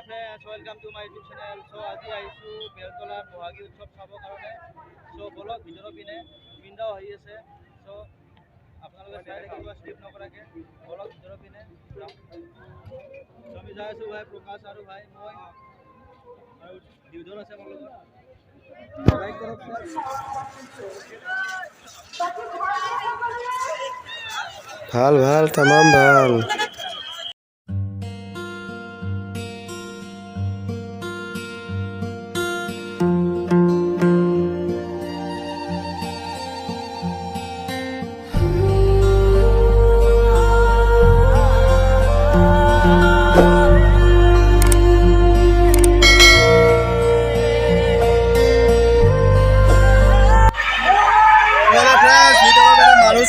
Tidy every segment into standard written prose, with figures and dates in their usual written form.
friends, welcome to my YouTube channel. So আজি আহিছো বেলতলাৰ বহাগী উৎসৱ চাবৰ কাৰণে। So বলক ভিতৰৰ পিনে পিন্দাও আহি আছে। So আপোনালোকে চাই থাকিব স্কিপ নকৰাকে। বলক ভিতৰৰ পিনে যাওঁ। So আমি যাই আছো ভাই প্ৰকাশ আৰু ভাই মই আৰু দিউধন আছে মোৰ লগত। লাইক কৰক ভাল ভাল তামাম ভাল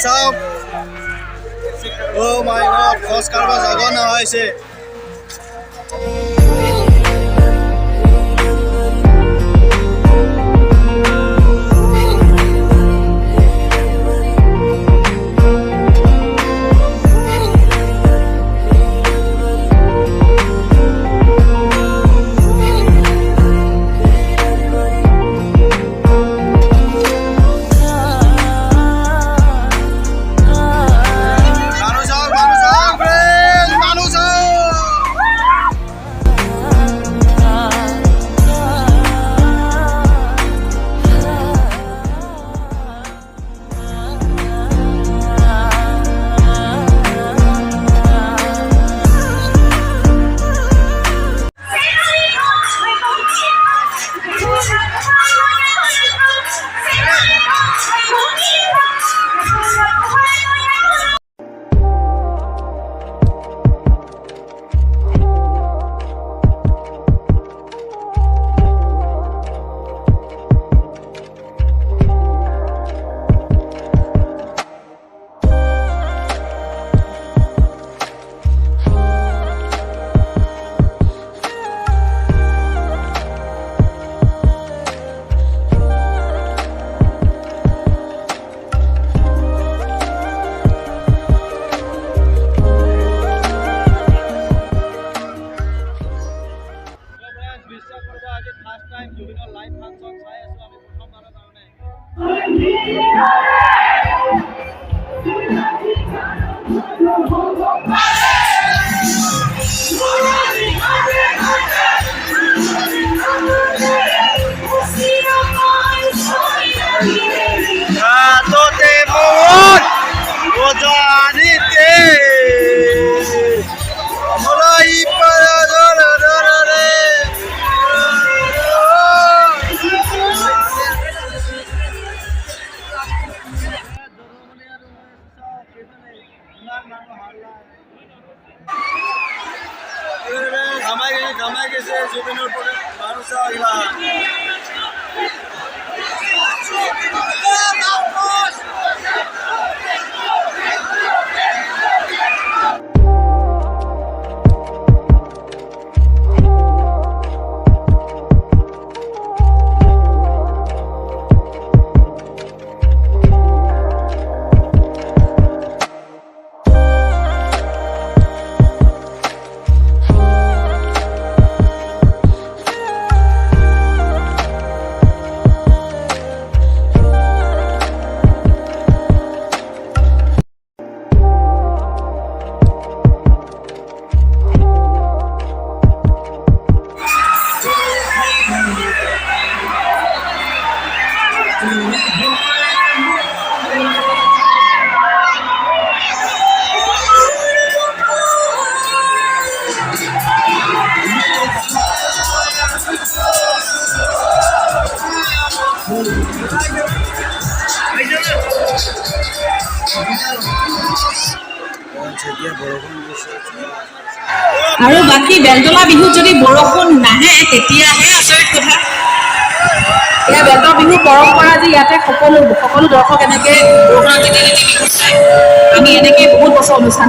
South. Oh my God, Oscar was a gun, I say. First time Juvenile live function sai asu ami prothom barar karone tote mohon ojanite mulai Gamai gese Juvenile pore মানুষ আইলা আৰু বাকি বেলতলা বিহুত যদি বৰষুণ নাহে তেতিয়াহে আচৰিত কথা এয়া বেলতলা বিহু পৰম্পৰা যে ইয়াতে সকলো দৰ্শক এনেকে বৰষুণত তিতি বিহু চাই আমি এনেকে বহুত বছৰ অনুষ্ঠান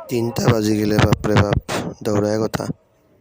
তিনটা বাজি গেলে বাপরে বাপ দৌড়ায় কথা